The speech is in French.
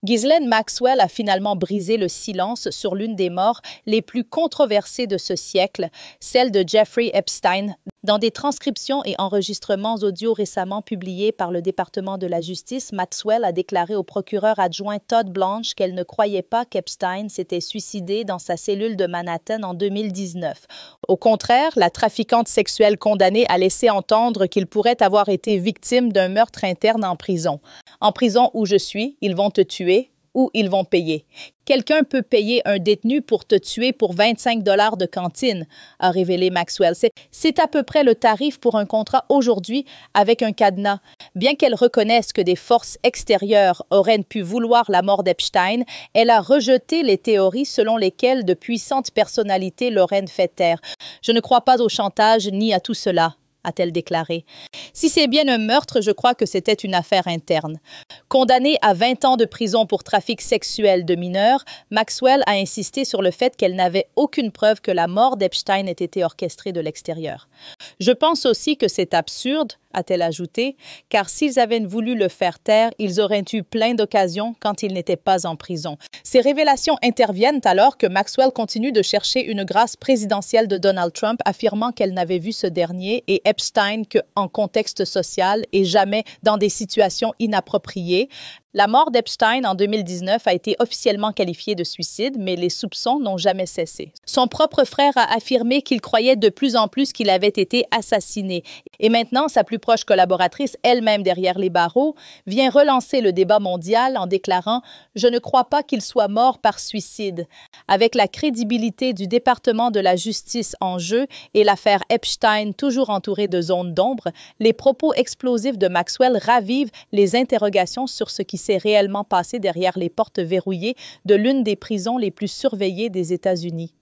Ghislaine Maxwell a finalement brisé le silence sur l'une des morts les plus controversées de ce siècle, celle de Jeffrey Epstein. Dans des transcriptions et enregistrements audio récemment publiés par le département de la justice, Maxwell a déclaré au procureur adjoint Todd Blanche qu'elle ne croyait pas qu'Epstein s'était suicidé dans sa cellule de Manhattan en 2019. Au contraire, la trafiquante sexuelle condamnée a laissé entendre qu'il pourrait avoir été victime d'un meurtre interne en prison. En prison où je suis, ils vont te tuer ou ils vont payer. Quelqu'un peut payer un détenu pour te tuer pour 25 $ de cantine, a révélé Maxwell. C'est à peu près le tarif pour un contrat aujourd'hui avec un cadenas. Bien qu'elle reconnaisse que des forces extérieures auraient pu vouloir la mort d'Epstein, elle a rejeté les théories selon lesquelles de puissantes personnalités l'auraient fait taire. « Je ne crois pas au chantage ni à tout cela », a-t-elle déclaré. Si c'est bien un meurtre, je crois que c'était une affaire interne. Condamnée à 20 ans de prison pour trafic sexuel de mineurs, Maxwell a insisté sur le fait qu'elle n'avait aucune preuve que la mort d'Epstein ait été orchestrée de l'extérieur. Je pense aussi que c'est absurde, a-t-elle ajouté, car s'ils avaient voulu le faire taire, ils auraient eu plein d'occasions quand il n'était pas en prison. Ces révélations interviennent alors que Maxwell continue de chercher une grâce présidentielle de Donald Trump, affirmant qu'elle n'avait vu ce dernier et Epstein qu'en contexte social et jamais dans des situations inappropriées. La mort d'Epstein en 2019 a été officiellement qualifiée de suicide, mais les soupçons n'ont jamais cessé. Son propre frère a affirmé qu'il croyait de plus en plus qu'il avait été assassiné. Et maintenant, sa plus proche collaboratrice, elle-même derrière les barreaux, vient relancer le débat mondial en déclarant « Je ne crois pas qu'il soit mort par suicide ». Avec la crédibilité du département de la justice en jeu et l'affaire Epstein toujours entourée de zones d'ombre, les propos explosifs de Maxwell ravivent les interrogations sur ce qui s'est réellement passé derrière les portes verrouillées de l'une des prisons les plus surveillées des États-Unis.